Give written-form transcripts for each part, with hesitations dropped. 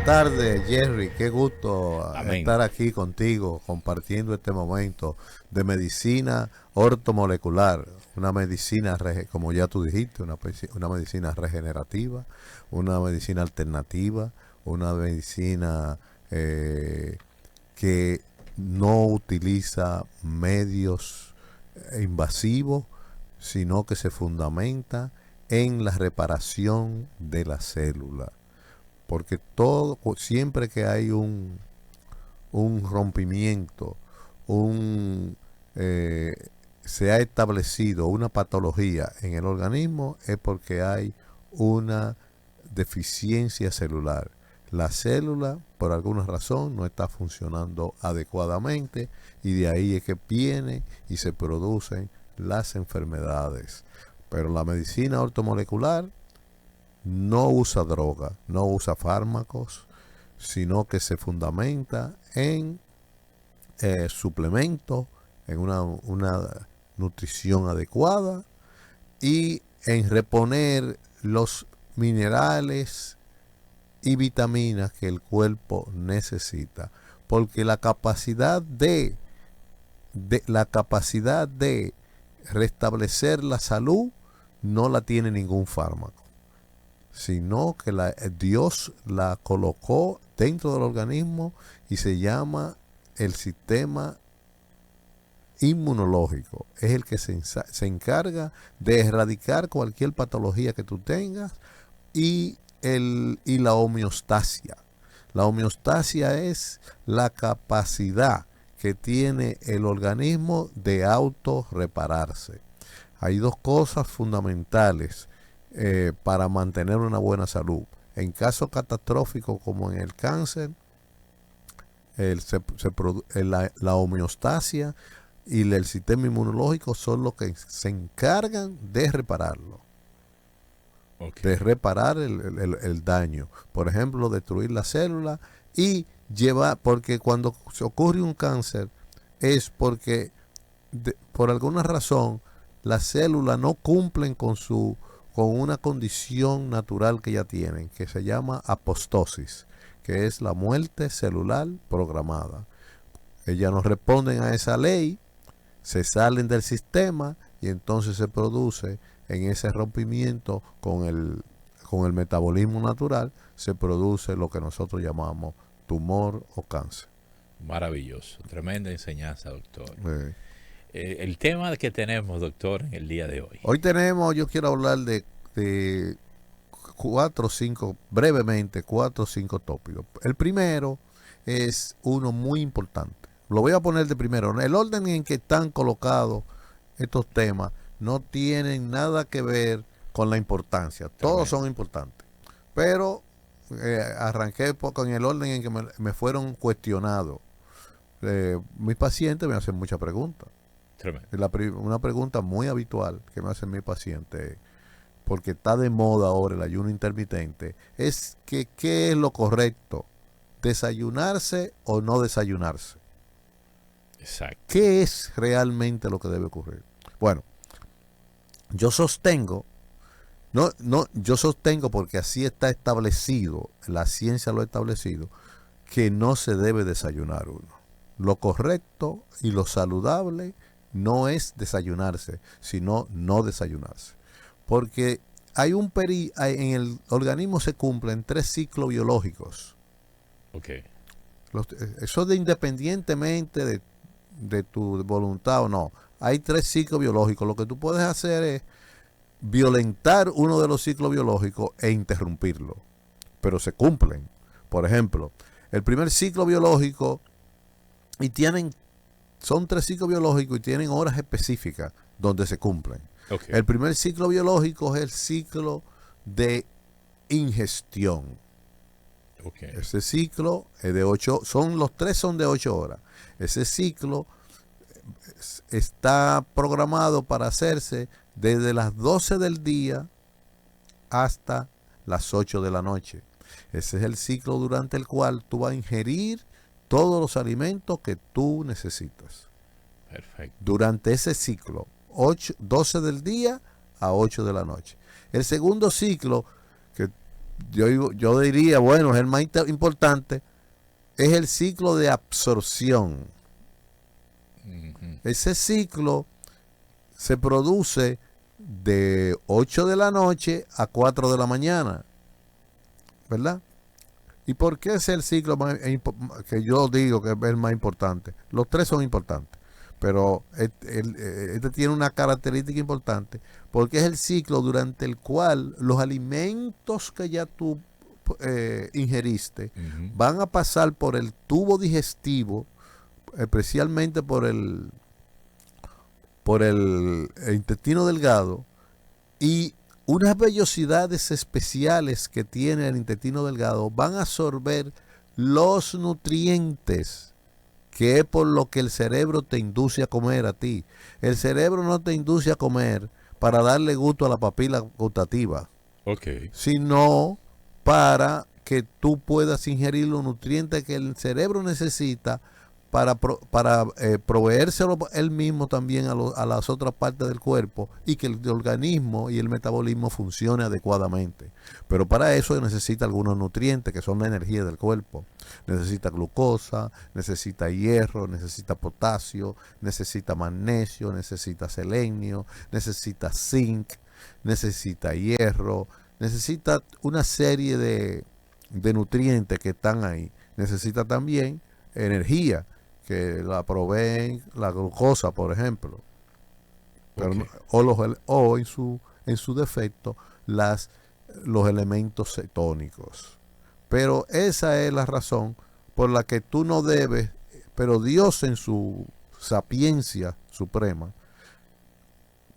tardes, Jerry. Qué gusto Amén. estar aquí contigo compartiendo este momento de medicina ortomolecular, una medicina, como ya tú dijiste, una medicina regenerativa, una medicina alternativa, una medicina que no utiliza medios invasivos, sino que se fundamenta en la reparación de la célula. Porque siempre que hay un rompimiento, un, eh, se ha establecido una patología en el organismo, es porque hay una deficiencia celular. La célula, por alguna razón, no está funcionando adecuadamente y de ahí es que viene y se producen las enfermedades. Pero la medicina ortomolecular no usa droga, no usa fármacos, sino que se fundamenta en suplementos, en una nutrición adecuada y en reponer los minerales y vitaminas que el cuerpo necesita. Porque la capacidad de restablecer la salud no la tiene ningún fármaco, sino que Dios la colocó dentro del organismo y se llama el sistema inmunológico. Es el que se encarga de erradicar cualquier patología que tú tengas y la homeostasia. La homeostasia es la capacidad que tiene el organismo de autorrepararse. Hay dos cosas fundamentales para mantener una buena salud. En casos catastróficos como en el cáncer, la homeostasia y el sistema inmunológico son los que se encargan de repararlo, de Ok. reparar el daño. Por ejemplo, destruir la célula y llevar, porque cuando se ocurre un cáncer es porque por alguna razón las células no cumplen con una condición natural que ya tienen, que se llama apostosis, que es la muerte celular programada. Ellas no responden a esa ley, se salen del sistema y entonces se produce en ese rompimiento con el metabolismo natural, se produce lo que nosotros llamamos tumor o cáncer. Maravilloso. Tremenda enseñanza, doctor. Eh, El tema que tenemos, doctor, en el día de hoy. yo quiero hablar de brevemente, cuatro o cinco tópicos. El primero es uno muy importante. Lo voy a poner de primero. El orden en que están colocados estos temas no tienen nada que ver con la importancia. Todos Tremendo. son importantes. Pero arranqué con el orden en que me fueron cuestionados. Mis pacientes me hacen muchas preguntas. Tremendo. Una pregunta muy habitual que me hacen mis pacientes, porque está de moda ahora el ayuno intermitente, es que qué es lo correcto, desayunarse o no desayunarse. Exacto. ¿Qué es realmente lo que debe ocurrir? Bueno, yo sostengo, yo sostengo porque así está establecido, la ciencia lo ha establecido, que no se debe desayunar uno. Lo correcto y lo saludable no es desayunarse, sino no desayunarse. Porque en el organismo se cumplen 3 ciclos biológicos. Ok. Eso de independientemente de tu voluntad o no. Hay 3 ciclos biológicos. Lo que tú puedes hacer es violentar uno de los ciclos biológicos e interrumpirlo. Pero se cumplen. Por ejemplo, el primer ciclo biológico y son 3 ciclos biológicos y tienen horas específicas donde se cumplen. Ok. El primer ciclo biológico es el ciclo de ingestión. Ok. Ese ciclo es los 3 son de 8 horas. Ese ciclo está programado para hacerse desde las 12 del día hasta las 8 de la noche. Ese es el ciclo durante el cual tú vas a ingerir todos los alimentos que tú necesitas. Perfecto. Durante ese ciclo, 12 del día a 8 de la noche. El segundo ciclo, que yo diría, bueno, es el más importante, es el ciclo de absorción. Ujú. Ese ciclo se produce de 8 de la noche a 4 de la mañana, ¿verdad? ¿Y por qué es el ciclo que yo digo que es el más importante? Los tres son importantes, pero este tiene una característica importante, porque es el ciclo durante el cual los alimentos que ya tú ingeriste Ujú. van a pasar por el tubo digestivo, especialmente por el intestino delgado, y unas vellosidades especiales que tiene el intestino delgado van a absorber los nutrientes, que es por lo que el cerebro te induce a comer a ti. El cerebro no te induce a comer para darle gusto a la papila gustativa, Ok. sino para que tú puedas ingerir los nutrientes que el cerebro necesita para proveérselo él mismo también a las otras partes del cuerpo, y que el organismo y el metabolismo funcione adecuadamente. Pero para eso necesita algunos nutrientes que son la energía del cuerpo. Necesita glucosa, necesita hierro, necesita potasio, necesita magnesio, necesita selenio, necesita zinc, necesita hierro, necesita una serie de nutrientes que están ahí. Necesita también energía, que la proveen la glucosa, por ejemplo, pero, Ok. o en su defecto los elementos cetónicos. Pero esa es la razón por la que tú no debes, pero Dios en su sapiencia suprema,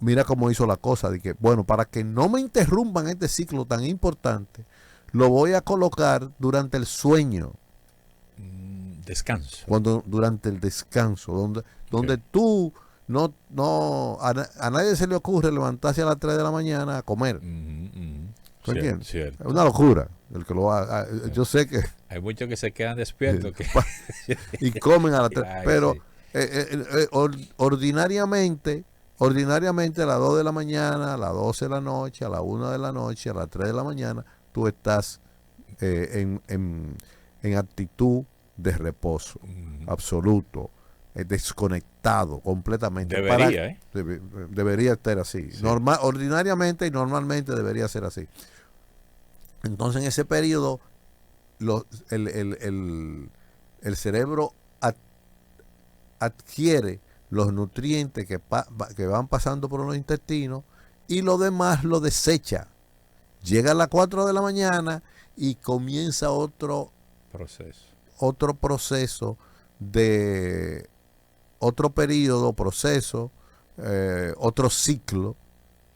mira cómo hizo la cosa, de que, bueno, para que no me interrumpan este ciclo tan importante, lo voy a colocar durante el sueño, Descanso. durante el descanso, donde Ok. tú a nadie se le ocurre levantarse a las 3 de la mañana a comer. Ujú, ujú. ¿Tú entiendes? Es Cierto. una locura el que lo haga. Yo sé que Hay muchos que se quedan despiertos que... y comen a las 3, Ay, pero sí. ordinariamente a las 2 de la mañana, a las 12 de la noche, a las 1 de la noche, a las 3 de la mañana, tú estás en actitud de reposo Ujú. absoluto, desconectado completamente. Debería, ¿eh? Debería estar así. Sí. Ordinariamente y normalmente debería ser así. Entonces, en ese periodo, lo- el cerebro adquiere los nutrientes que van pasando por los intestinos, y lo demás lo desecha. Llega a las 4 de la mañana y comienza Proceso. otro proceso de otro periodo, proceso, otro ciclo,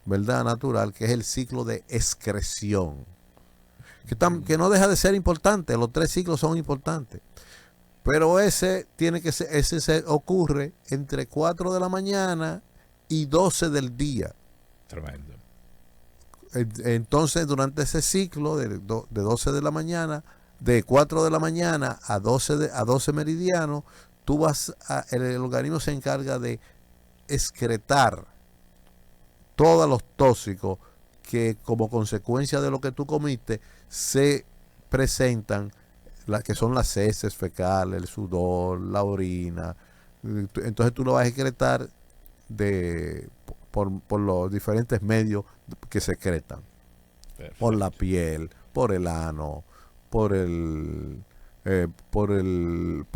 ¿verdad? Natural, que es el ciclo de excreción, que no deja de ser importante. Los tres ciclos son importantes, pero ese ocurre entre 4 de la mañana y 12 del día. Tremendo. Entonces, durante ese ciclo de 12 de la mañana, de 4 de la mañana a 12 meridianos, el organismo se encarga de excretar todos los tóxicos que, como consecuencia de lo que tú comiste, se presentan, que son las heces fecales, el sudor, la orina. Entonces tú lo vas a excretar por los diferentes medios que se excretan. Por la Perfecto. piel, por el ano, por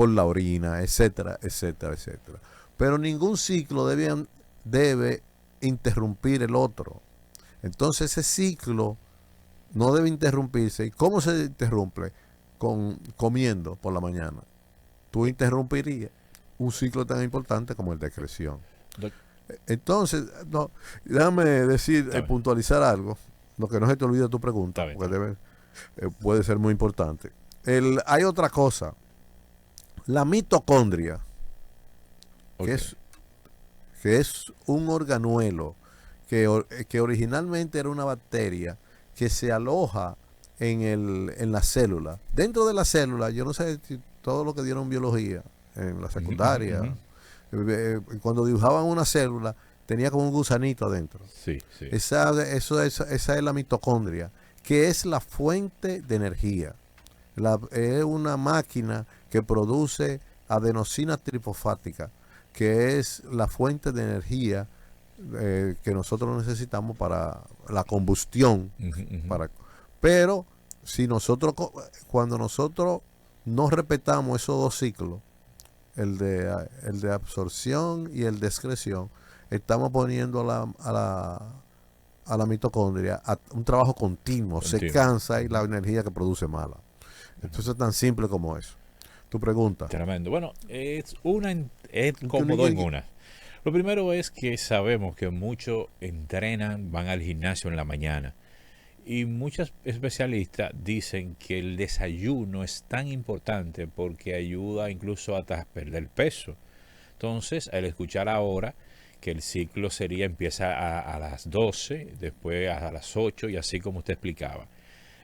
la orina, etcétera, etcétera, etcétera. Pero ningún ciclo debe interrumpir el otro. Entonces ese ciclo no debe interrumpirse. ¿Y cómo se interrumpe? Comiendo por la mañana. Tú interrumpirías un ciclo tan importante como el de excreción. Doc- Entonces, no, déjame decir, Está bien. puntualizar algo, lo que no se te olvide tu pregunta, Está bien, porque está bien. puede ser muy importante. Hay otra cosa, la mitocondria, Ok. que es, que es un organuelo que originalmente era una bacteria que se aloja en la célula. Dentro de la célula, yo no sé si todo lo que dieron biología en la Ujú, ujú, secundaria, ujú. cuando dibujaban una célula, tenía como un gusanito adentro. Sí, sí. Esa es la mitocondria, que es la fuente de energía. Es una máquina que produce adenosina trifosfática, que es la fuente de energía que nosotros necesitamos para la combustión. Ujú, ujú. Pero si cuando nosotros no respetamos esos dos ciclos, el de absorción y el de excreción, estamos poniendo a la mitocondria a un trabajo continuo, se Continuo. cansa y la Ujú, energía que produce mala. ujú. Entonces es tan simple como eso. Tu pregunta. Tremendo. Bueno, es cómodo en una. Lo primero es que sabemos que muchos entrenan, van al gimnasio en la mañana. Y muchos especialistas dicen que el desayuno es tan importante porque ayuda incluso hasta a perder peso. Entonces, al escuchar ahora que el ciclo empieza a las 12, después a las 8 y así como usted explicaba.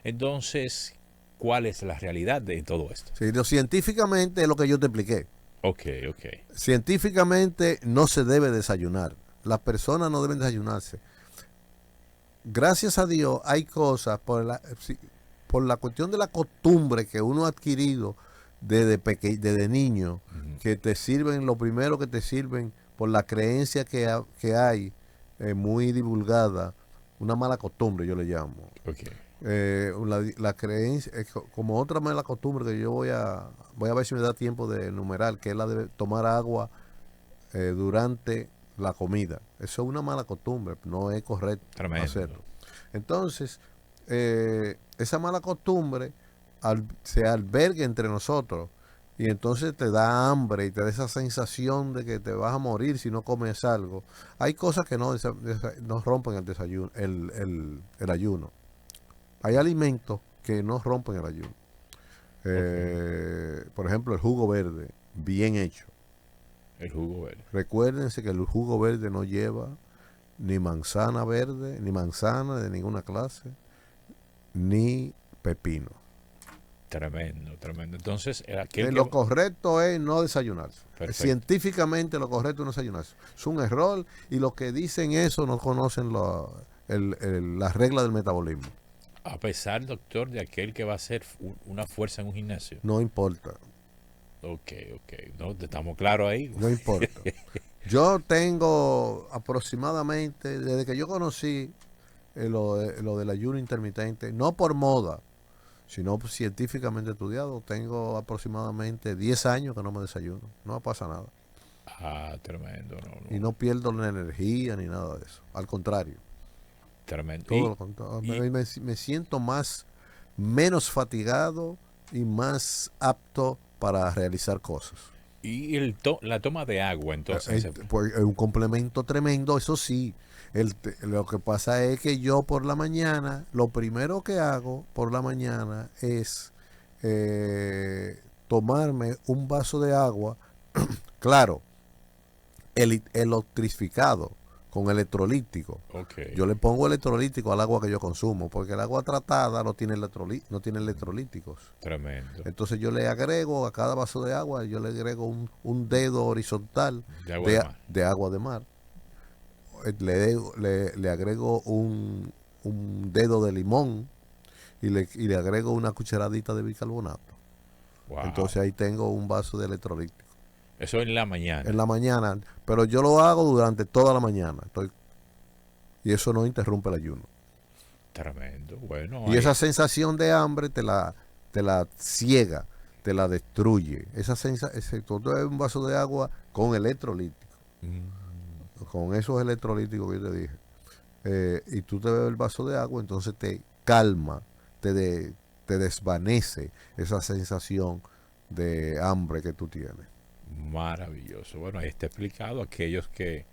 Entonces, ¿cuál es la realidad de todo esto? Sí, científicamente es lo que yo te expliqué. Ok, ok. Científicamente no se debe desayunar. Las personas no deben desayunarse. Gracias a Dios hay cosas por la cuestión de la costumbre que uno ha adquirido desde niño, Ujú. que te sirven, lo primero que te sirven por la creencia que hay, muy divulgada, una mala costumbre yo le llamo. Ok. La creencia, como otra mala costumbre que voy a ver si me da tiempo de enumerar, que es la de tomar agua durante la comida. Eso es una mala costumbre, no es correcto Tremendo. hacerlo. Entonces, esa mala costumbre se alberga entre nosotros y entonces te da hambre y te da esa sensación de que te vas a morir si no comes algo. Hay cosas que no rompen el desayuno, el ayuno. Hay alimentos que no rompen el ayuno. Ok. Por ejemplo, el jugo verde, bien hecho. El jugo verde. Recuérdense que el jugo verde no lleva ni manzana verde, ni manzana de ninguna clase, ni pepino. Tremendo, tremendo. Entonces, aquel Lo que... correcto es no desayunarse. Perfecto. Científicamente lo correcto es no desayunarse. Es un error y los que dicen eso no conocen las reglas del metabolismo. A pesar, doctor, de aquel que va a hacer una fuerza en un gimnasio. No importa, Ok, ok. No, estamos claros ahí. no importa. Yo tengo aproximadamente, desde que yo conocí lo del ayuno intermitente, no por moda, sino científicamente estudiado, tengo aproximadamente 10 años que no me desayuno. No pasa nada. Ah, tremendo. No, Y no. no pierdo la energía ni nada de eso. Al contrario, Tremendo. todo lo contrario. Y, Me siento menos fatigado y más apto para realizar cosas. la toma de agua, entonces. Pues, es un complemento tremendo, eso sí. Lo que pasa es que yo por la mañana, lo primero que hago por la mañana es tomarme un vaso de agua, claro, electrificado, con electrolítico. Ok. Yo le pongo electrolítico al agua que yo consumo, porque el agua tratada no tiene electrolíticos. Tremendo. Entonces yo le agrego a cada vaso de agua, yo le agrego un dedo horizontal De agua de mar. de agua de mar. Le agrego un dedo de limón y le agrego una cucharadita de bicarbonato. Wow. Entonces ahí tengo un vaso de electrolítico. Eso en la En mañana. la mañana, pero yo lo hago durante toda la mañana. Y eso no interrumpe el ayuno. Tremendo. Bueno, Y ahí. esa sensación de hambre te la ciega, te la destruye. Tú bebes un vaso de agua con electrolítico, Mm, con esos electrolíticos que yo te dije. Y tú te bebes el vaso de agua, entonces te calma, te desvanece esa sensación de hambre que tú tienes. maravilloso. Bueno, ahí está explicado aquellos que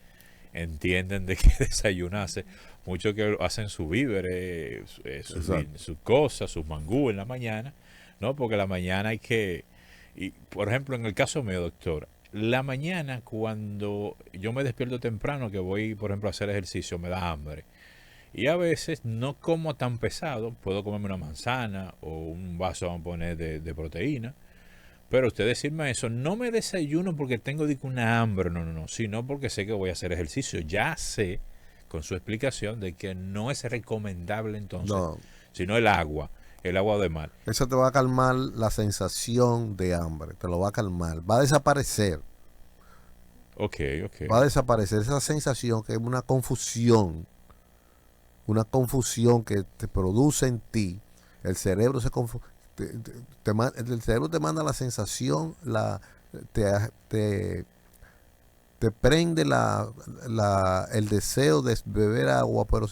entienden de que desayunarse. Muchos que hacen su víveres, Exacto. sus cosas, sus mangú en la mañana, ¿no? Porque la mañana hay que... Y, por ejemplo, en el caso mío, doctor, la mañana cuando yo me despierto temprano, que voy, por ejemplo, a hacer ejercicio, me da hambre. Y a veces no como tan pesado, puedo comerme una manzana o un vaso, vamos a poner, de proteína. Pero usted decirme eso, no me desayuno porque tengo una hambre, no, no, no, sino porque sé que voy a hacer ejercicio. Ya sé, con su explicación, de que no es recomendable entonces No, sino el agua de mar. Eso te va a calmar la sensación de hambre, te lo va a calmar, va a desaparecer, Ok, va a ok. desaparecer esa sensación que es una confusión que te produce en ti. El cerebro se confu- el cerebro te manda la sensación, te, te, te prende el deseo de beber agua, pero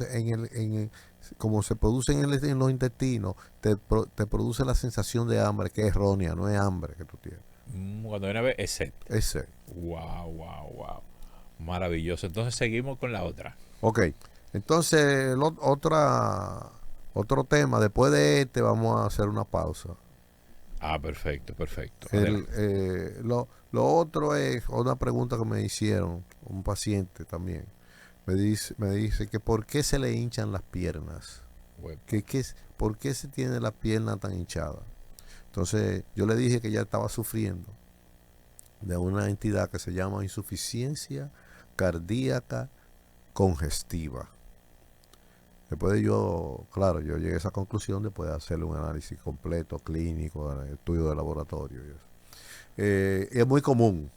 como se produce en los intestinos, te produce la sensación de hambre, que es errónea, no es hambre que tú tienes. Cuando viene a ver, es sed. Ese. Wow, wow, wow. Maravilloso. Entonces seguimos con la otra. Ok, entonces otro tema, después de este vamos a hacer una pausa. Ah, perfecto, perfecto. El, Adelante. lo otro es una pregunta que me hicieron, un paciente también. Me dice que por qué se le hinchan las piernas, Huepa. por qué se tiene la pierna tan hinchada. Entonces yo le dije que ya estaba sufriendo de una entidad que se llama insuficiencia cardíaca congestiva. Después de claro, yo llegué a esa conclusión después de hacerle un análisis completo, clínico, estudio de laboratorio y eso. Es muy común.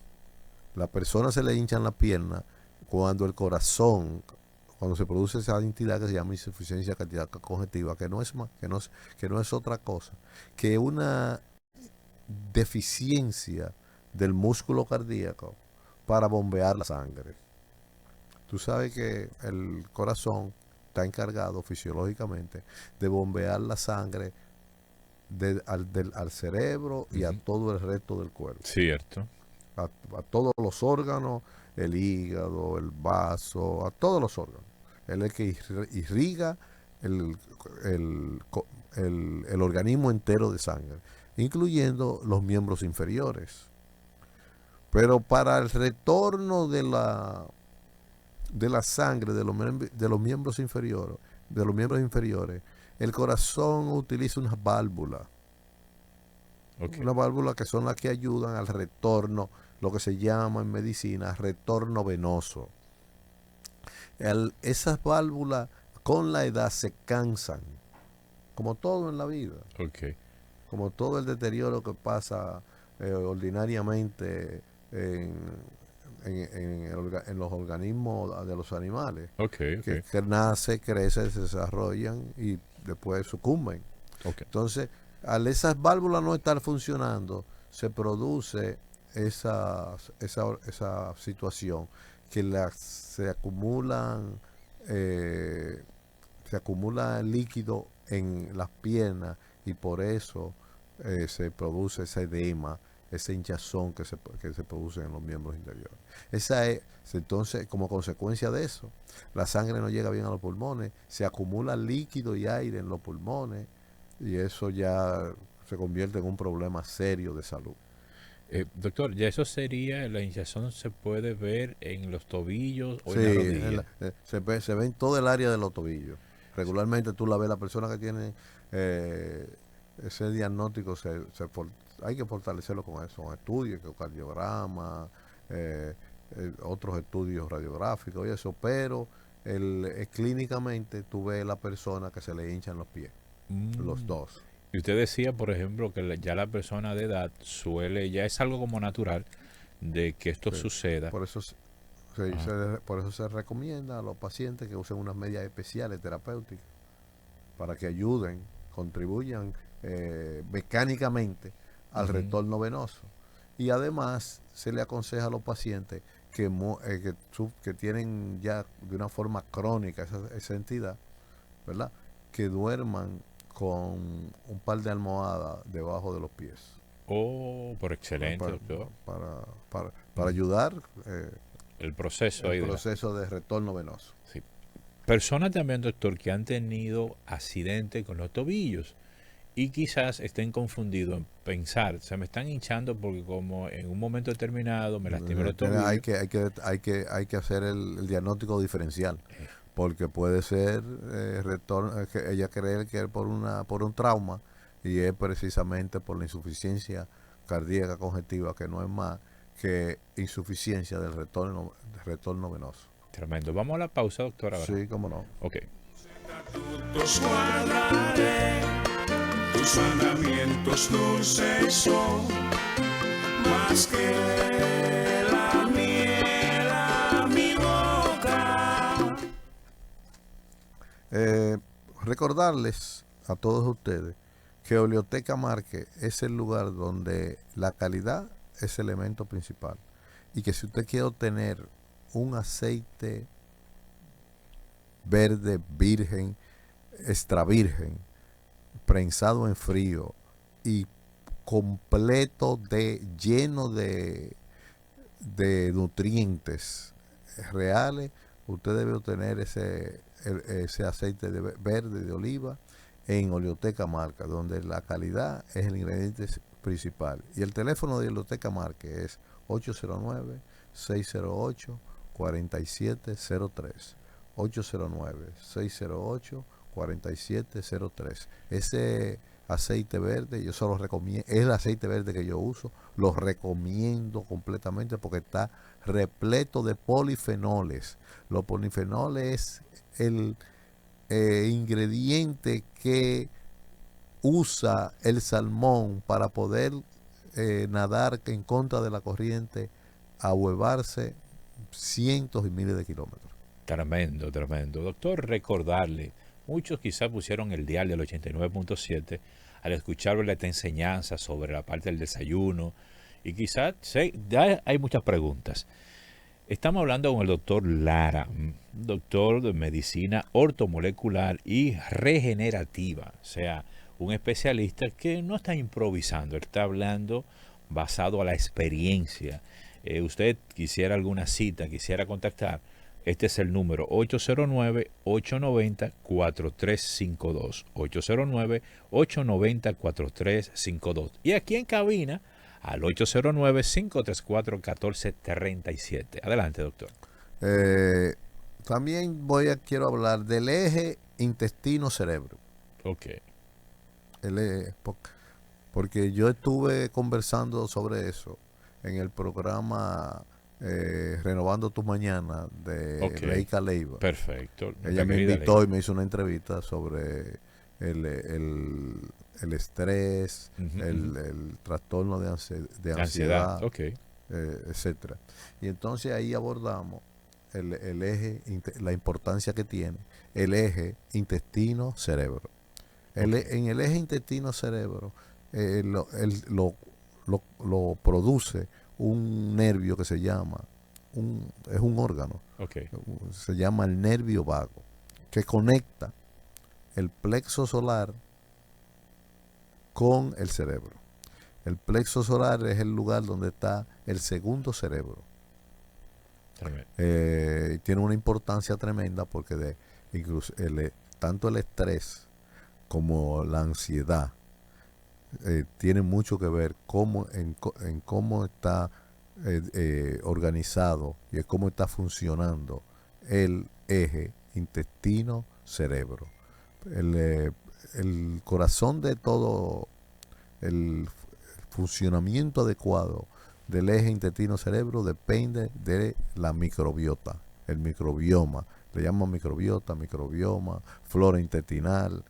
La persona se le hinchan las piernas cuando el corazón, cuando se produce esa entidad que se llama insuficiencia cardíaca congestiva, que no es más, que no es otra cosa que una deficiencia del músculo cardíaco para bombear la sangre. Tú sabes que el corazón está encargado fisiológicamente de bombear la sangre al cerebro y a Ujú. todo el resto del cuerpo. Cierto. A todos los órganos, el hígado, el vaso, a todos los órganos. Él es el que irriga el, el, el organismo entero de sangre, incluyendo los miembros inferiores. Pero para el retorno de la sangre de los miembros inferiores, el corazón utiliza Ok. unas válvulas que son las que ayudan al retorno, lo que se llama en medicina retorno venoso. Esas válvulas con la edad se cansan, como todo en la vida, Ok. como todo el deterioro que pasa ordinariamente en, en los organismos de los animales, Ok. Ok. que nace, crece, se desarrollan y después sucumben. Ok. Entonces, al esas válvulas no estar funcionando, se produce esa situación que eh, se acumula líquido en las piernas y por eso se produce ese edema, esa hinchazón que se produce en los miembros interiores. Entonces, como consecuencia de eso, la sangre no llega bien a los pulmones, se acumula líquido y aire en los pulmones y eso ya se convierte en un problema serio de salud. Doctor, ya eso sería, la hinchazón se puede ver en los tobillos o Sí, en la rodilla. se ve en todo el área de los tobillos. Regularmente tú la ves, la persona que tiene eh, ese diagnóstico, hay que fortalecerlo con eso, con estudios, con cardiograma, eh, otros estudios radiográficos y eso, pero clínicamente tú ves la persona que se le hinchan los pies, los Mm. dos. Y usted decía, por ejemplo, que ya la persona de edad suele, ya es algo como natural de que esto Sí. suceda. Por eso, Ajá. por eso se recomienda a los pacientes que usen unas medidas especiales terapéuticas para que ayuden, contribuyan mecánicamente al Ujú. retorno venoso. Y además se le aconseja a los pacientes que tienen ya de una forma crónica esa entidad, ¿verdad? Que duerman con un par de almohadas debajo de los pies Oh, por para, excelente, para, doctor. para Ujú. ayudar El proceso el ahí de la... proceso de retorno venoso. Sí. Personas también, doctor, que han tenido accidente con los tobillos y quizás estén confundidos en pensar, se me están hinchando porque como en un momento determinado me lastimé los tobillos. Hay que hacer el diagnóstico diferencial, Eh, porque puede ser retorno, que ella cree que es por un trauma y es precisamente por la insuficiencia cardíaca congestiva, que no es más que insuficiencia del retorno venoso. Tremendo. Vamos a la pausa, doctor, ahora. Sí, cómo no. Ok. Tus guardaré, tus mandamientos dulces son, más que la miel a mi boca. Recordarles a todos ustedes que Oleoteca Marque es el lugar donde la calidad es el elemento principal, y que si usted quiere obtener un aceite verde virgen, extra virgen, prensado en frío y completo lleno de nutrientes reales, usted debe obtener ese aceite verde de oliva en Oleoteca Marca, donde la calidad es el ingrediente principal. Y el teléfono de Oleoteca Marca es 809-608-4703. 809-608-4703. Ese aceite verde, yo solo recomiendo, es el aceite verde que yo uso, lo recomiendo completamente porque está repleto de polifenoles. Los polifenoles es el ingrediente que usa el salmón para poder nadar en contra de la corriente, a huevarse cientos y miles de kilómetros. Tremendo, tremendo. Doctor, recordarle, muchos quizás pusieron el dial del 89.7 al escuchar esta enseñanza sobre la parte del desayuno, y quizás ya hay muchas preguntas. Estamos hablando con el doctor Lara, doctor de medicina ortomolecular y regenerativa, o sea, un especialista que no está improvisando, está hablando basado a la experiencia. Usted quisiera alguna cita, quisiera contactar, este es el número 809-890-4352. 809-890-4352. Y aquí en cabina al 809-534-1437. Adelante, doctor. También quiero hablar del eje intestino-cerebro. Ok. Porque yo estuve conversando sobre eso en el programa Renovando tu Mañana de Leica Leiva. Perfecto. Ella me invitó y me hizo una entrevista sobre el estrés, el trastorno de ansiedad, etcétera. Y entonces ahí abordamos el eje, la importancia que tiene el eje intestino-cerebro. En el eje intestino-cerebro lo produce un nervio que se llama, es un órgano, se llama el nervio vago, que conecta el plexo solar con el cerebro. El plexo solar es el lugar donde está el segundo cerebro. Tiene una importancia tremenda porque incluso tanto el estrés como la ansiedad tiene mucho que ver en cómo está organizado y cómo está funcionando el eje intestino-cerebro. El corazón de todo el funcionamiento adecuado del eje intestino-cerebro depende de la microbiota, el microbioma. Le llaman microbiota, microbioma, flora intestinal,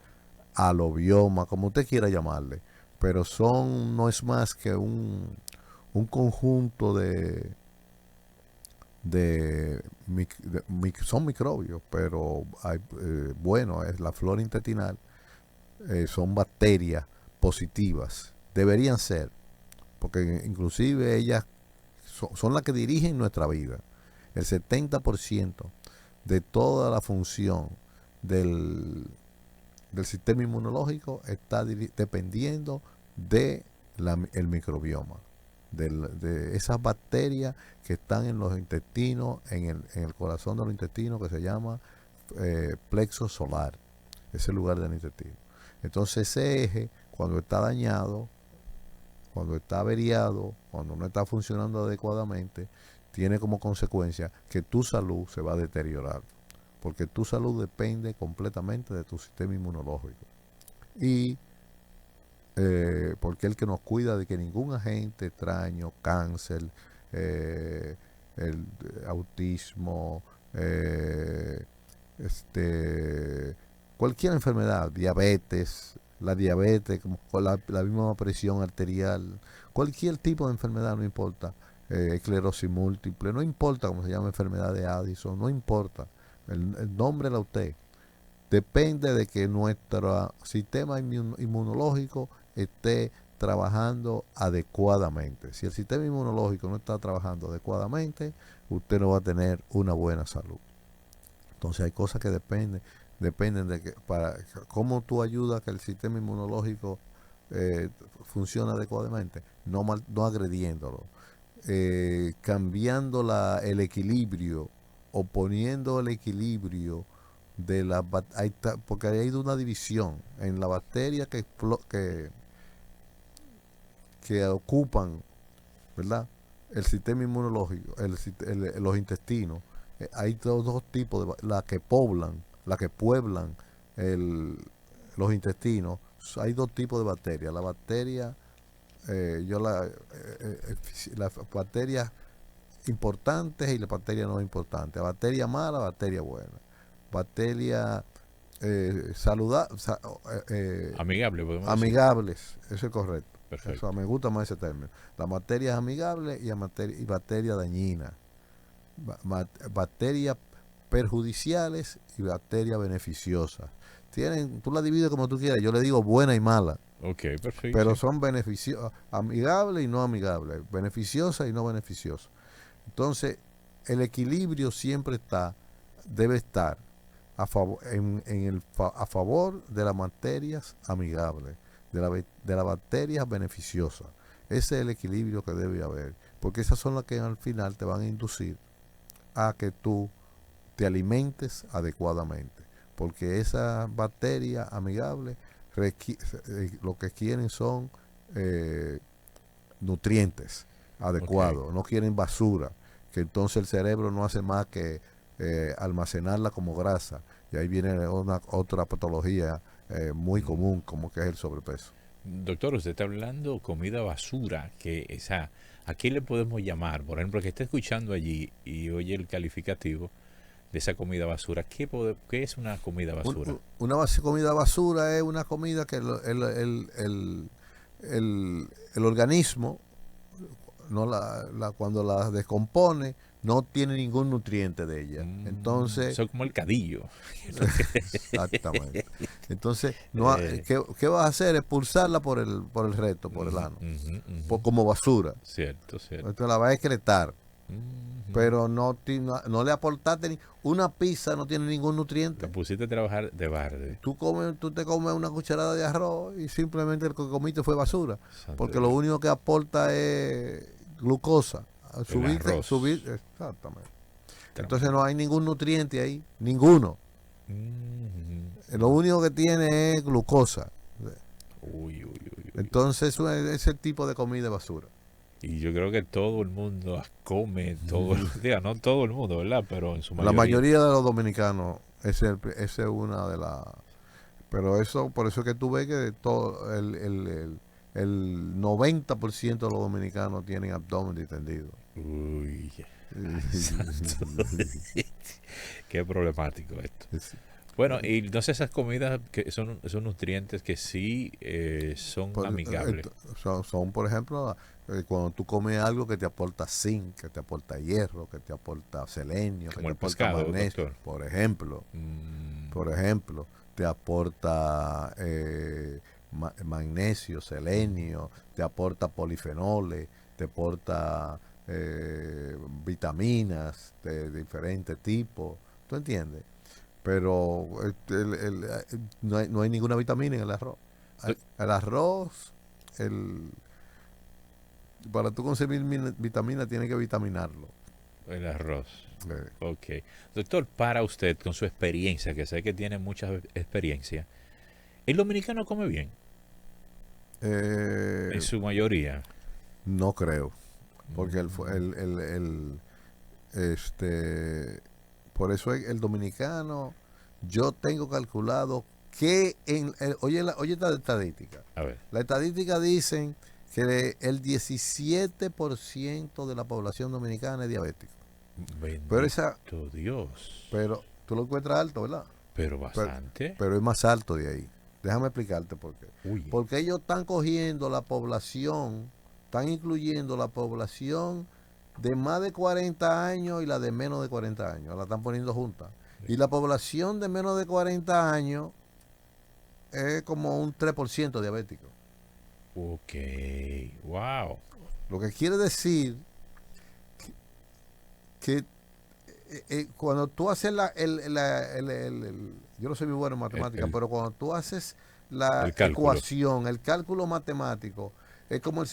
alobioma, como usted quiera llamarle. Pero no es más que un conjunto son microbios, pero es la flora intestinal, son bacterias positivas, deberían ser, porque inclusive ellas son las que dirigen nuestra vida. El 70% de toda la función del sistema inmunológico está dependiendo del microbioma, de esas bacterias que están en los intestinos, en el corazón de los intestinos, que se llama plexo solar, ese lugar del intestino. Entonces ese eje, cuando está dañado, cuando está averiado, cuando no está funcionando adecuadamente, tiene como consecuencia que tu salud se va a deteriorar, porque tu salud depende completamente de tu sistema inmunológico. Y porque es el que nos cuida de que ningún agente extraño, cáncer, el autismo, cualquier enfermedad, diabetes, la diabetes, como con la misma presión arterial, cualquier tipo de enfermedad, no importa, esclerosis múltiple, no importa cómo se llama, enfermedad de Addison, no importa, el nombre la usted. Depende de que nuestro sistema inmunológico esté trabajando adecuadamente. Si el sistema inmunológico no está trabajando adecuadamente, usted no va a tener una buena salud. Entonces hay cosas que dependen de que para cómo tú ayudas a que el sistema inmunológico funcione adecuadamente, no agrediéndolo, cambiando el equilibrio o poniendo el equilibrio de porque hay una división en la bacteria que ocupan, ¿verdad?, el sistema inmunológico, los intestinos. Hay dos tipos la que pueblan los intestinos. Hay dos tipos de bacterias. La bacteria, las bacterias importantes y las bacterias no importantes. Bacteria mala, bacteria buena. Bacterias amigable, amigables, eso es correcto. Perfecto. Eso, me gusta más ese término. Las bacterias amigables y bacterias dañinas. Bacterias perjudiciales y bacterias beneficiosas. Tú la divides como tú quieras. Yo le digo buena y mala. Ok, perfecto. Pero son amigables y no amigables, beneficiosas y no beneficiosas. Entonces, el equilibrio siempre debe estar a favor de las bacterias amigables, de las bacterias beneficiosas. Ese es el equilibrio que debe haber, porque esas son las que al final te van a inducir a que tú te alimentes adecuadamente, porque esas bacterias amigables lo que quieren son nutrientes adecuados, okay. No quieren basura, que entonces el cerebro no hace más que almacenarla como grasa, y ahí viene otra patología muy común, como que es el sobrepeso. Doctor, usted está hablando comida basura, ¿a qué le podemos llamar? Por ejemplo, que está escuchando allí y oye el calificativo de esa comida basura. ¿Qué es una comida basura? Una comida basura es una comida que el organismo cuando la descompone no tiene ningún nutriente de ella. Entonces, eso es como el cadillo. Exactamente. Entonces, ¿qué vas a hacer? Expulsarla por el recto, por el ano, como basura. Cierto. Entonces la vas a excretar. Pero no le aportaste una pizza, no tiene ningún nutriente. La pusiste a trabajar de barde. Tú te comes una cucharada de arroz y simplemente el que comiste fue basura. Porque lo único que aporta es glucosa. Subir, exactamente. Entonces no hay ningún nutriente ahí, ninguno. Lo único que tiene es glucosa. Entonces es el tipo de comida basura. Y yo creo que todo el mundo come no todo el mundo, ¿verdad? Pero en su mayoría. La mayoría de los dominicanos, esa es una de las. Pero por eso es que tú ves que todo el 90% de los dominicanos tienen abdomen distendido. Uy, qué problemático esto. Sí. Bueno, y entonces esas comidas que son nutrientes que sí son amigables. Son, por ejemplo, cuando tú comes algo que te aporta zinc, que te aporta hierro, que te aporta selenio, como que te pescado, aporta magnesio, doctor. Por ejemplo, te aporta magnesio, selenio, te aporta polifenoles, te aporta vitaminas de diferentes tipos, ¿tú entiendes? Pero no hay ninguna vitamina en el arroz. El arroz, para tú conseguir vitamina, tienes que vitaminarlo. El arroz. Ok. Doctor, para usted, con su experiencia, que sé que tiene mucha experiencia, ¿el dominicano come bien? En su mayoría. No creo. Porque por eso el dominicano, yo tengo calculado que oye esta estadística. A ver. La estadística dicen que el 17% de la población dominicana es diabética. Bendito Pero Dios. Pero tú lo encuentras alto, ¿verdad? Pero bastante. Pero es más alto de ahí. Déjame explicarte por qué. Uy. Porque ellos están cogiendo la población, están incluyendo la población de más de 40 años y la de menos de 40 años. La están poniendo juntas. Y la población de menos de 40 años es como un 3% diabético. Ok. Wow. Lo que quiere decir que cuando tú haces yo no soy muy bueno en matemáticas, pero cuando tú haces la ecuación, el cálculo matemático, es como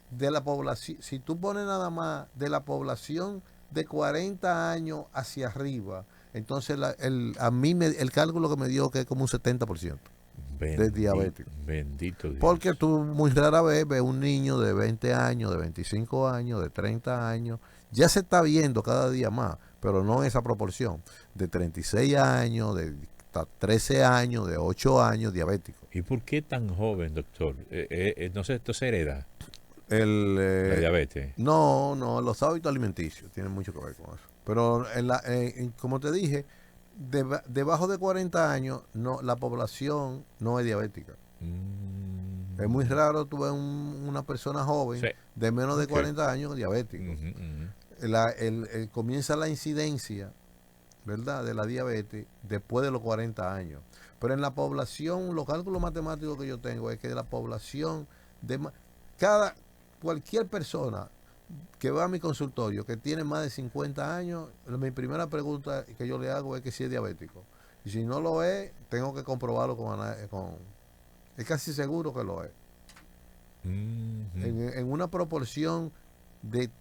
de la población, si tú pones nada más de la población de 40 años hacia arriba, entonces a mí el cálculo que me dio que es como un 70% de diabético. Bendito Dios. Porque tú muy rara vez ves un niño de 20 años, de 25 años, de 30 años. Ya se está viendo cada día más, pero no en esa proporción. De 36 años, de 13 años, de 8 años, diabético. ¿Y por qué tan joven, doctor? No sé, ¿esto se hereda? La diabetes. No, los hábitos alimenticios tienen mucho que ver con eso. Pero como te dije, debajo de 40 años la población no es diabética. Es muy raro tú ves una persona joven de menos de 40 años diabético. Comienza la incidencia, ¿verdad?, de la diabetes después de los 40 años. Pero en la población, los cálculos matemáticos que yo tengo es que de la población, cualquier persona que va a mi consultorio que tiene más de 50 años, mi primera pregunta que yo le hago es que si es diabético. Y si no lo es, tengo que comprobarlo es casi seguro que lo es. En una proporción de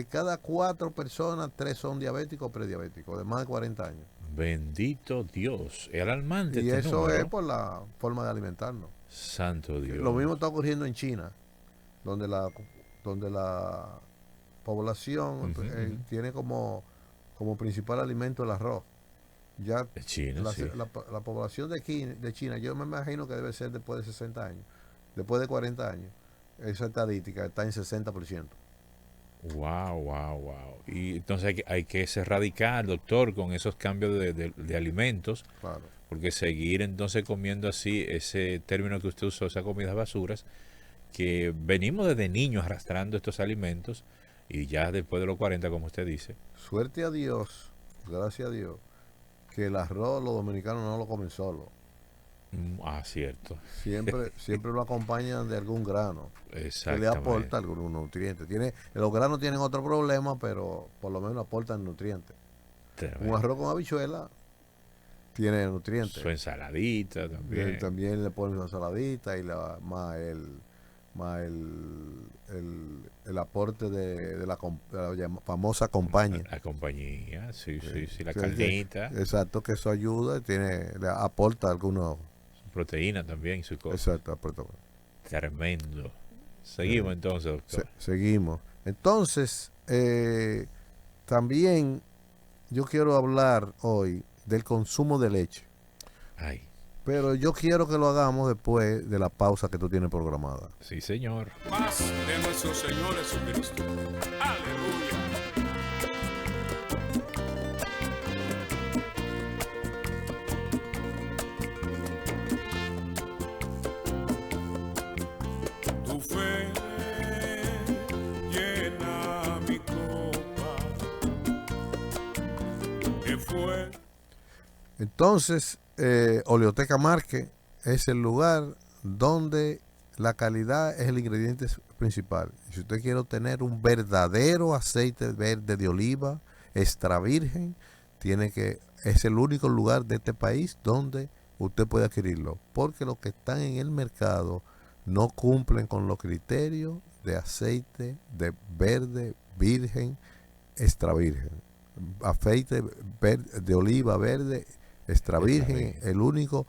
cada 4 personas, 3 son diabéticos o prediabéticos, de más de 40 años. Bendito Dios. Es alarmante. Y eso es por la forma de alimentarnos. Santo Dios. Lo mismo está ocurriendo en China, donde la población tiene como principal alimento el arroz. Ya China, la población de China, yo me imagino que debe ser después de 60 años, después de 40 años, esa estadística está en 60%. Wow. Y entonces hay que ser radical, doctor, con esos cambios de alimentos. Claro. Porque seguir entonces comiendo así, ese término que usted usó, esas comidas basuras, que venimos desde niños arrastrando estos alimentos y ya después de los 40, como usted dice. Suerte a Dios, gracias a Dios, que el arroz los dominicanos no lo comen solo. Cierto. Siempre lo acompañan de algún grano que le aporta algunos nutrientes. Los granos tienen otro problema, pero por lo menos aportan nutrientes. Un arroz con habichuela tiene nutrientes. Su ensaladita también. También le ponen su ensaladita y más el aporte de la famosa compañía. La compañía, sí, la carnita. Exacto, que eso ayuda, le aporta algunos. Proteína también, su cosa. Exacto, aporta. Tremendo. Seguimos entonces, doctor. Seguimos. Entonces, también yo quiero hablar hoy del consumo de leche. Ay. Pero yo quiero que lo hagamos después de la pausa que tú tienes programada. Sí, señor. Paz de nuestro Señor Jesucristo. Aleluya. Tu fe llena mi copa. Que fue. Entonces, Oleoteca Márquez es el lugar donde la calidad es el ingrediente principal. Si usted quiere obtener un verdadero aceite verde de oliva extra virgen, es el único lugar de este país donde usted puede adquirirlo, porque los que están en el mercado no cumplen con los criterios de aceite de verde virgen extra virgen. Aceite de oliva verde extra virgen, el único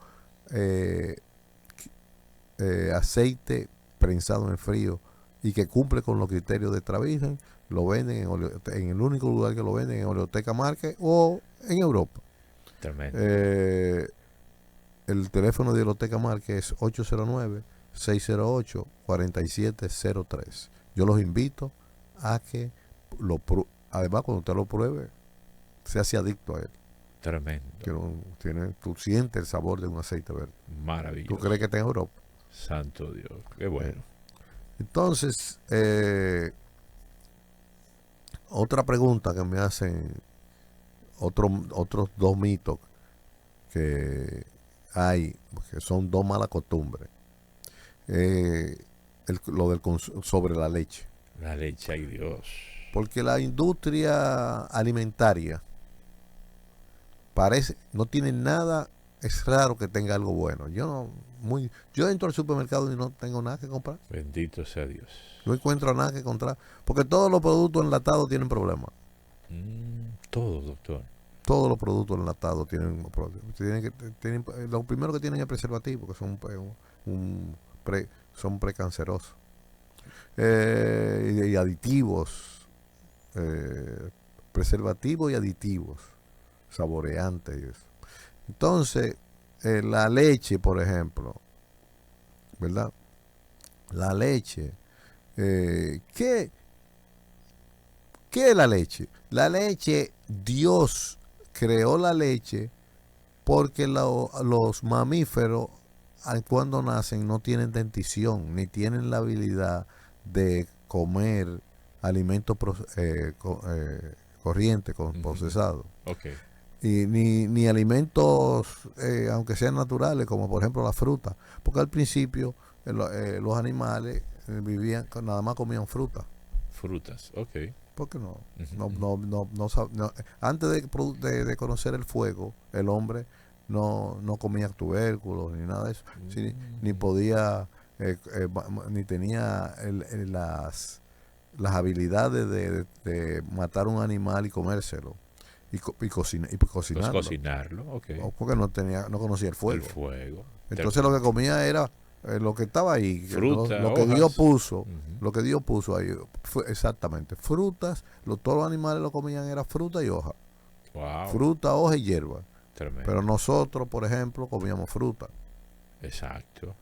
aceite prensado en frío y que cumple con los criterios de extra virgen, lo venden en el único lugar que lo venden, en Oleoteca Márquez o en Europa. Tremendo. El teléfono de Oleoteca Márquez es 809-608-4703. Yo los invito a que además cuando usted lo pruebe, se hace adicto a él. Tremendo. Tú sientes el sabor de un aceite verde. Maravilloso. ¿Tú crees que está en Europa? Santo Dios. Qué bueno. Entonces, otra pregunta que me hacen, otros dos mitos que hay, que son dos malas costumbres. Lo del sobre la leche. La leche, ay Dios. Porque la industria alimentaria no tiene nada, es raro que tenga algo bueno. Yo entro al supermercado y no tengo nada que comprar. Bendito sea Dios. No encuentro nada que comprar. Porque todos los productos enlatados tienen problemas. Todo, doctor. Todos los productos enlatados tienen problemas. Lo primero que tienen es preservativo, que son precancerosos. Y aditivos. Preservativos y aditivos. Saboreantes y eso. Entonces, la leche, por ejemplo, ¿verdad? La leche. ¿Qué es la leche? La leche, Dios creó la leche porque los mamíferos, cuando nacen, no tienen dentición, ni tienen la habilidad de comer alimentos corrientes, procesados. Okay. Y ni alimentos, aunque sean naturales, como por ejemplo la fruta. Porque al principio los animales nada más comían fruta. Frutas, ok. ¿Por qué no? Antes de conocer el fuego, el hombre no comía tubérculos ni nada de eso. Ni podía, ni tenía las habilidades de matar un animal y comérselo. Y cocinarlo. Pues cocinarlo, ok. Porque no conocía el fuego. El fuego. Entonces lo que comía era lo que estaba ahí, fruta, lo que Dios puso, uh-huh. Lo que Dios puso ahí, exactamente, frutas, todos los animales lo comían era fruta y hoja. Wow. Fruta, hoja y hierba. Tremendo. Pero nosotros, por ejemplo, comíamos fruta. Exacto.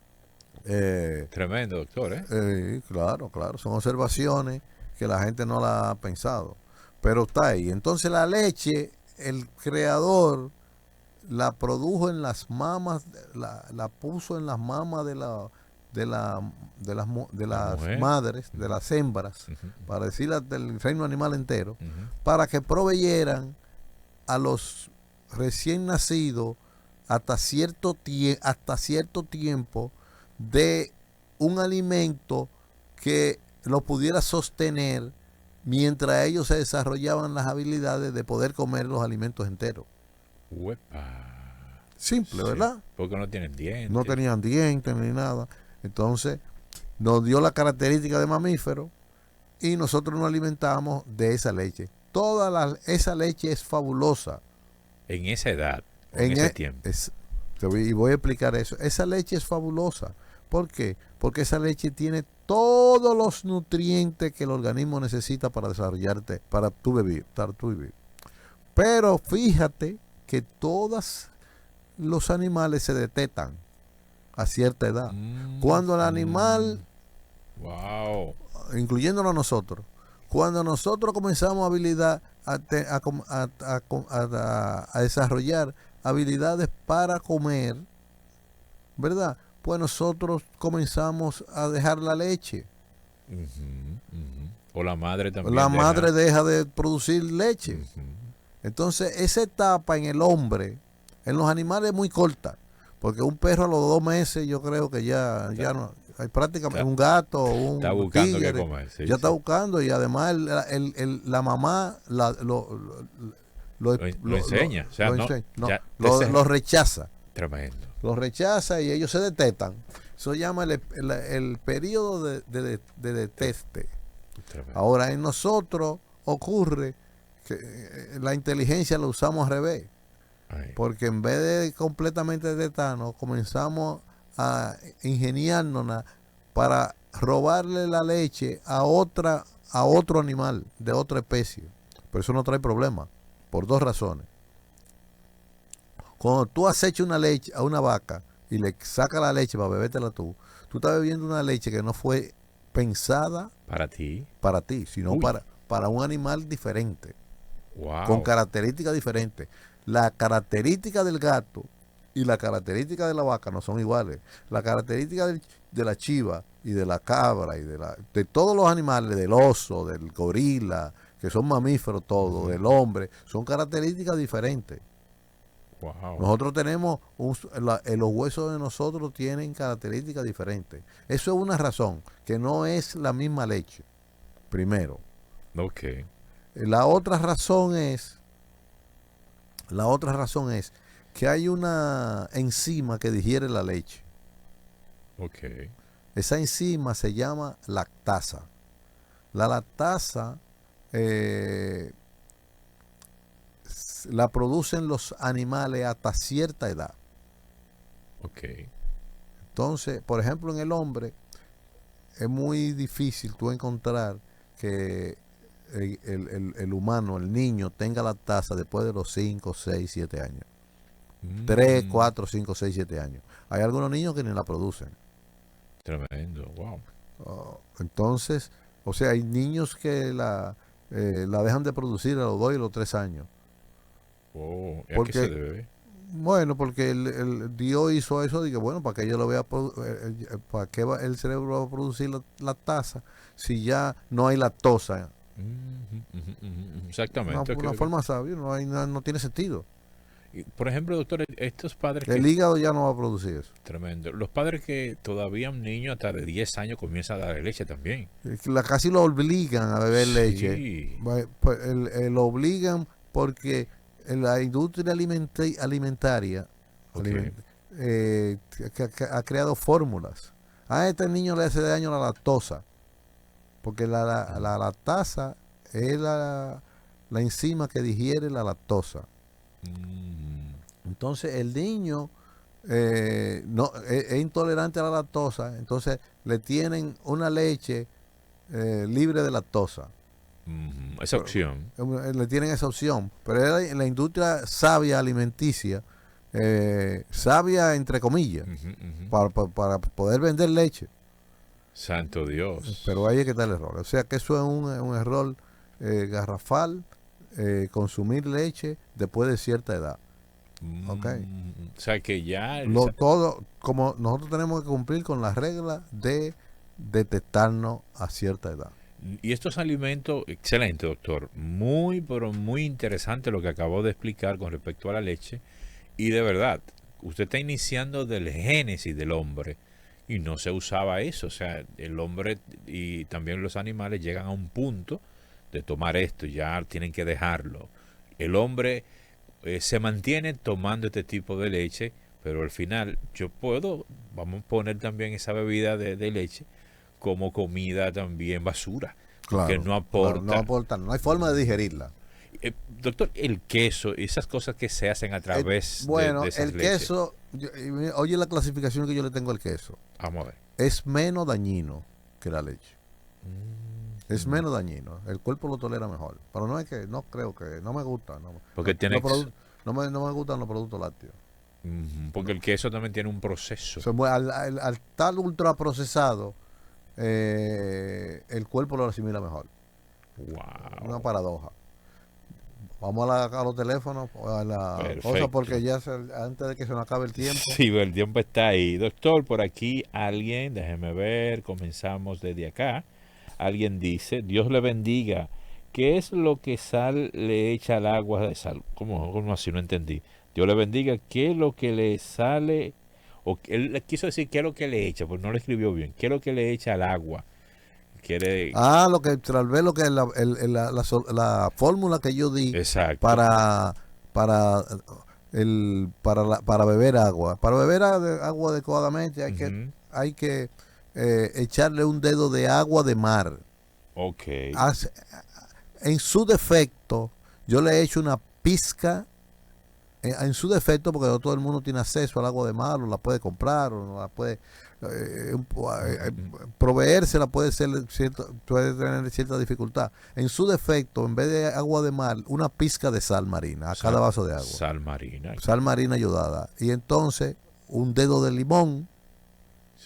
Tremendo, doctor, Claro, son observaciones que la gente no la ha pensado. Pero está ahí. Entonces la leche, el creador la produjo en las mamas, la puso en las mamas de las madres, de las hembras, uh-huh. para decirla del reino animal entero, uh-huh. para que proveyeran a los recién nacidos hasta cierto tiempo de un alimento que lo pudiera sostener mientras ellos se desarrollaban las habilidades de poder comer los alimentos enteros. Uepa. Simple, sí, ¿verdad? Porque no tienen dientes. No tenían dientes ni nada. Entonces, nos dio la característica de mamífero y nosotros nos alimentamos de esa leche. Esa leche es fabulosa. En esa edad, en ese tiempo. Y voy a explicar eso. Esa leche es fabulosa. ¿Por qué? Porque esa leche tiene todos los nutrientes que el organismo necesita para desarrollarte, para tú vivir. Pero fíjate que todos los animales se detectan a cierta edad. Cuando el animal, wow, incluyéndolo a nosotros, cuando nosotros comenzamos a desarrollar habilidades para comer, ¿verdad? Pues nosotros comenzamos a dejar la leche. Uh-huh, uh-huh. O la madre también. La madre deja de producir leche. Uh-huh. Entonces, esa etapa en el hombre, en los animales es muy corta. Porque un perro a los 2 meses, yo creo que ya no. Hay prácticamente un gato, un está buscando tigre, qué comer. Sí, ya está buscando, y además la mamá lo enseña. Lo rechaza. Tremendo. Los rechaza y ellos se detectan. Eso se llama el periodo de deteste. Tremendo. Ahora, en nosotros ocurre que la inteligencia la usamos al revés. Ay. Porque en vez de completamente detectarnos, comenzamos a ingeniárnosla para robarle la leche a otro animal de otra especie. Pero eso no trae problema, por 2 razones. Cuando tú has hecho una leche a una vaca y le sacas la leche para bebértela tú estás bebiendo una leche que no fue pensada para ti, sino para un animal diferente, wow, con características diferentes. la característica del gato y la característica de la vaca no son iguales. La característica de la chiva y de la cabra y de todos los animales, del oso, del gorila, que son mamíferos todos, del hombre, son características diferentes. Wow. Nosotros tenemos, los huesos de nosotros tienen características diferentes. Eso es una razón, que no es la misma leche, primero. Ok. La otra razón es que hay una enzima que digiere la leche. Ok. Esa enzima se llama lactasa. La lactasa la producen los animales hasta cierta edad. Ok. Entonces, por ejemplo, en el hombre es muy difícil tú encontrar que el humano, el niño, tenga lactasa después de los 5, 6, 7 años. 3, 4, 5, 6, 7 años. Hay algunos niños que ni la producen. Tremendo, wow. Entonces, o sea, hay niños que la dejan de producir a los 2 y los 3 años. Oh, ¿a qué se debe? Bueno, porque el Dios hizo eso, dije, bueno, para que yo lo vea, para que el cerebro va a producir lactasa si ya no hay lactosa. Exactamente. Una forma sabia, no tiene sentido. Por ejemplo, doctor, estos padres el hígado ya no va a producir eso. Tremendo. Los padres que todavía un niño hasta de 10 años comienza a dar leche también. Casi lo obligan a beber Sí. leche. Pues, lo obligan porque la industria alimentaria ha creado fórmulas. A este niño le hace daño la lactosa, porque la lactasa es la enzima que digiere la lactosa. Entonces el niño es intolerante a la lactosa, entonces le tienen una leche libre de lactosa. Esa opción. Le tienen esa opción, pero en la industria sabia alimenticia, sabia entre comillas, para poder vender leche. Santo Dios. Pero ahí es que está el error. O sea que eso es un error garrafal, consumir leche después de cierta edad. Okay. O sea que ya todo, como nosotros tenemos que cumplir con las reglas de detectarnos a cierta edad. Y estos alimentos, excelente doctor, muy pero muy interesante lo que acabó de explicar con respecto a la leche. Y de verdad, usted está iniciando del génesis del hombre y no se usaba eso. O sea, el hombre y también los animales llegan a un punto de tomar esto, ya tienen que dejarlo. El hombre se mantiene tomando este tipo de leche, pero al final vamos a poner también esa bebida de leche como comida también basura, porque claro, no aporta. Claro, no aporta, no hay forma de digerirla. Doctor, el queso, esas cosas que se hacen a través de esas el leches. queso, oye la clasificación que yo le tengo al queso. Vamos a ver. Es menos dañino que la leche. Es menos dañino. El cuerpo lo tolera mejor. Pero no me gusta. Porque tiene no me gustan los productos lácteos. Porque el queso también tiene un proceso. O sea, al tal ultraprocesado, el cuerpo lo asimila mejor. Wow. Una paradoja. Vamos a los teléfonos, a la cosa, porque ya antes de que se nos acabe el tiempo. Sí, el tiempo está ahí. Doctor, por aquí alguien, déjeme ver, comenzamos desde acá. Alguien dice, Dios le bendiga. ¿Qué es lo que sal le echa al agua de sal? ¿Cómo así? No entendí. Dios le bendiga. ¿Qué es lo que le sale? O él quiso decir qué es lo que le echa, pues no lo escribió bien. ¿Qué es lo que le echa al agua? Tal vez lo que la fórmula que yo di. Exacto. para beber agua. Para beber agua adecuadamente hay que echarle un dedo de agua de mar. Ok. En su defecto, yo le echo una pizca. En su defecto, porque no todo el mundo tiene acceso al agua de mar, o la puede comprar, o no la puede proveérsela, puede tener cierta dificultad. En su defecto, en vez de agua de mar, una pizca de sal marina a cada vaso de agua. Sal marina. Sal marina ayudada. Y entonces, un dedo de limón,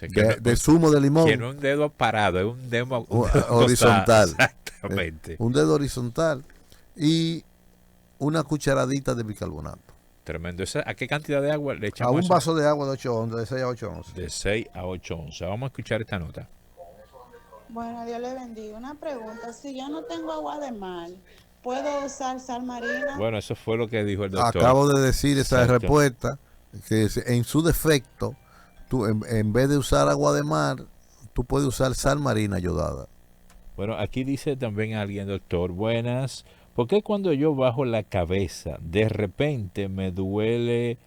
de zumo de limón. Que no es un dedo parado, es un dedo horizontal. Exactamente. Un dedo horizontal y una cucharadita de bicarbonato. Tremendo. ¿A qué cantidad de agua le A echamos un eso? vaso de agua de 8 onzas, de 6 a 8 onzas. De 6 a 8 onzas. Vamos a escuchar esta nota. Bueno, Dios le bendiga. Una pregunta, si yo no tengo agua de mar, ¿puedo usar sal marina? Bueno, eso fue lo que dijo el doctor. Acabo de decir esa Exacto. respuesta, que en su defecto, tú en vez de usar agua de mar, tú puedes usar sal marina yodada. Bueno, aquí dice también alguien, doctor, buenas. ¿Por qué cuando yo bajo la cabeza, de repente me duele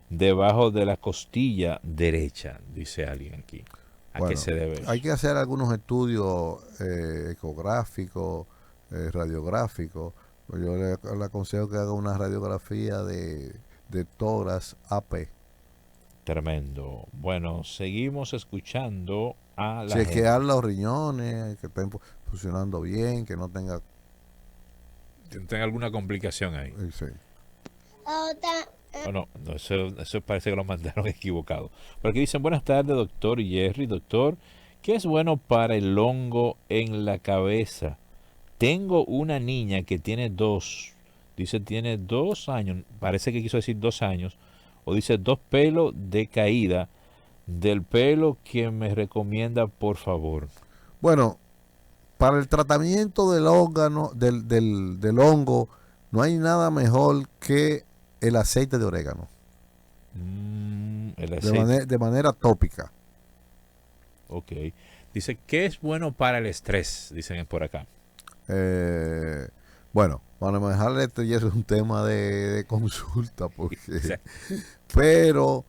debajo de la costilla derecha? Dice alguien aquí. ¿A qué se debe eso? Hay que hacer algunos estudios ecográficos, radiográficos. Yo le aconsejo que haga una radiografía de tórax AP. Tremendo. Bueno, seguimos escuchando a la Chequear los riñones, que estén funcionando bien, que no tenga... gente. ¿Tenga alguna complicación ahí? Sí. No, eso parece que lo mandaron equivocado. Pero aquí dicen, buenas tardes, doctor Jerry. Doctor, ¿qué es bueno para el hongo en la cabeza? Tengo una niña que tiene tiene 2 años, parece que quiso decir 2 años, o dice 2 pelos de caída del pelo que me recomienda, por favor. Bueno, para el tratamiento del órgano, del hongo, no hay nada mejor que el aceite de orégano. El aceite. De manera tópica. Ok. Dice, ¿qué es bueno para el estrés? Dicen por acá. Bueno, para manejar esto ya es un tema de consulta, porque, Sí. pero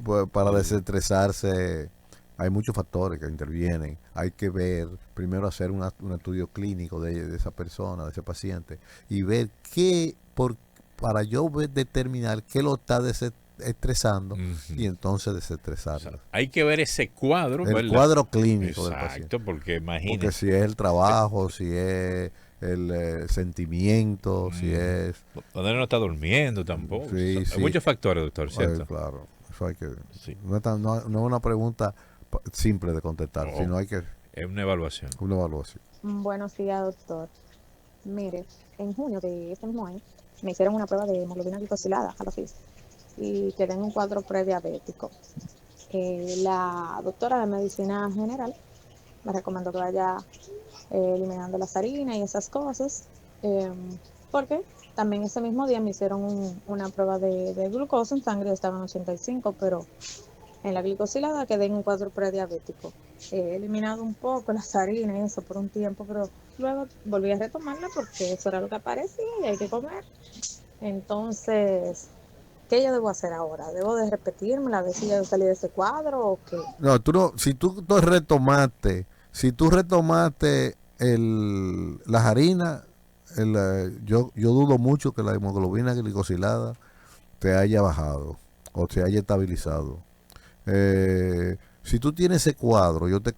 pues, para desestresarse hay muchos factores que intervienen. Hay que ver, primero hacer un estudio clínico de esa persona, de ese paciente, y ver para yo determinar qué lo está estresando y entonces desestresarlo. O sea, hay que ver ese cuadro, El ¿verdad? cuadro clínico del paciente. Exacto, porque imagínate. Porque si es el trabajo, si es el sentimiento, si es... Donde no está durmiendo tampoco. Sí, Hay sí. muchos factores, doctor, ¿cierto? Claro, eso hay que... Sí. No es una pregunta simple de contestar, No. sino hay que... Es una evaluación. Una evaluación. Buenos días, doctor. Mire, en junio de este mismo año me hicieron una prueba de hemoglobina glicosilada a la FIS y quedé en un cuadro prediabético. La doctora de medicina general me recomendó que vaya eliminando las harinas y esas cosas, porque también ese mismo día me hicieron una prueba de glucosa en sangre, estaba en 85, pero en la glicosilada quedé en un cuadro prediabético. He eliminado un poco las harinas y eso por un tiempo, pero luego volví a retomarla porque eso era lo que aparecía y hay que comer. Entonces, ¿qué yo debo hacer ahora? ¿Debo de repetírmela, a ver si ya salí de ese cuadro o qué? No, si tú retomaste las harinas, yo dudo mucho que la hemoglobina glicosilada te haya bajado o te haya estabilizado. Si tú tienes ese cuadro, yo te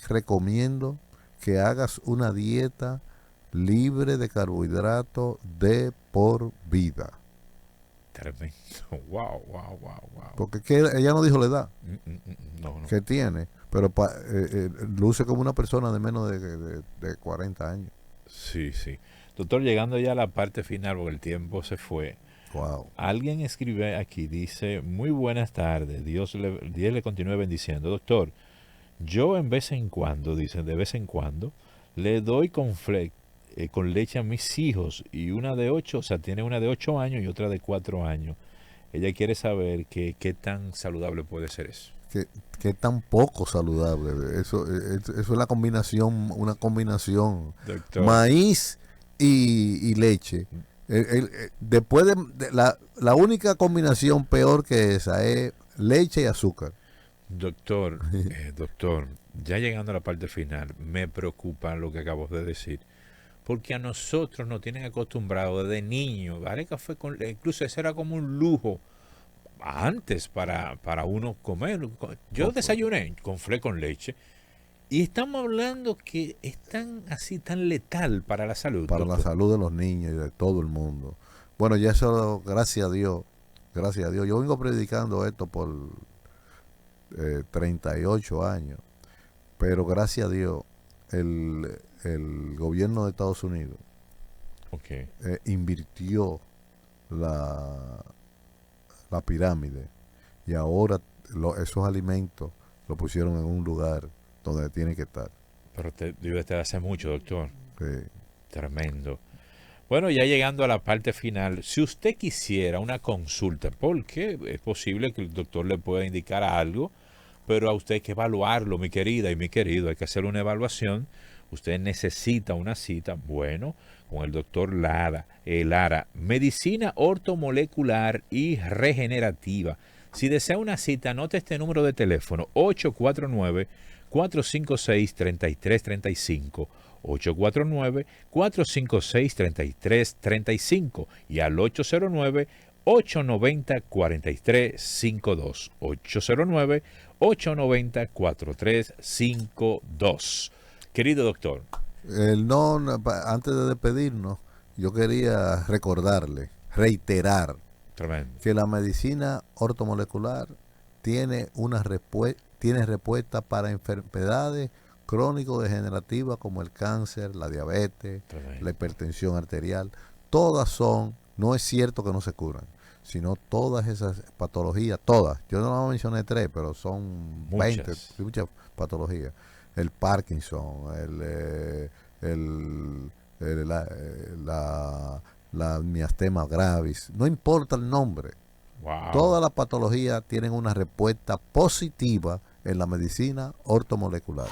recomiendo que hagas una dieta libre de carbohidratos de por vida. Tremendo. Wow. Porque ella no dijo la edad No. que tiene, pero luce como una persona de menos de 40 años. Sí. Doctor, llegando ya a la parte final, porque el tiempo se fue. Wow. Alguien escribe aquí, dice, muy buenas tardes, Dios le continúe bendiciendo. Doctor, yo de vez en cuando, le doy con leche a mis hijos y una de 8, o sea, tiene una de 8 años y otra de 4 años. Ella quiere saber qué tan saludable puede ser eso. Que tan poco saludable. Eso es una combinación Doctor. maíz y leche. Después de la única combinación peor que esa es leche y azúcar. Doctor, ya llegando a la parte final, me preocupa lo que acabas de decir, porque a nosotros nos tienen acostumbrados desde niños, ¿vale? Café incluso eso era como un lujo antes para uno comer. Yo desayuné con fle con leche. Y estamos hablando que es tan letal para la salud. Para la salud de los niños y de todo el mundo. Bueno, ya eso, gracias a Dios. Yo vengo predicando esto por 38 años. Pero gracias a Dios, el gobierno de Estados Unidos invirtió la pirámide. Y ahora esos alimentos lo pusieron en un lugar donde tiene que estar. Pero debe estar hace mucho, doctor. Sí. Tremendo. Bueno, ya llegando a la parte final, si usted quisiera una consulta, porque es posible que el doctor le pueda indicar algo, pero a usted hay que evaluarlo, mi querida y mi querido, hay que hacer una evaluación. Usted necesita una cita, bueno, con el doctor Lara, medicina ortomolecular y regenerativa. Si desea una cita, anote este número de teléfono, 849-456-3335. 849-456-3335 y al 809-890-4352. 809-890-4352. Querido doctor. Antes de despedirnos, yo quería reiterar Tremendo. que la medicina ortomolecular tiene respuesta para enfermedades crónico-degenerativas como el cáncer, la diabetes, Tremendo. la hipertensión arterial. No es cierto que no se curan, sino todas esas patologías, yo no mencioné 3, pero son muchas patologías. El Parkinson, la miastema gravis, no importa el nombre. Wow. Todas las patologías tienen una respuesta positiva en la medicina ortomolecular.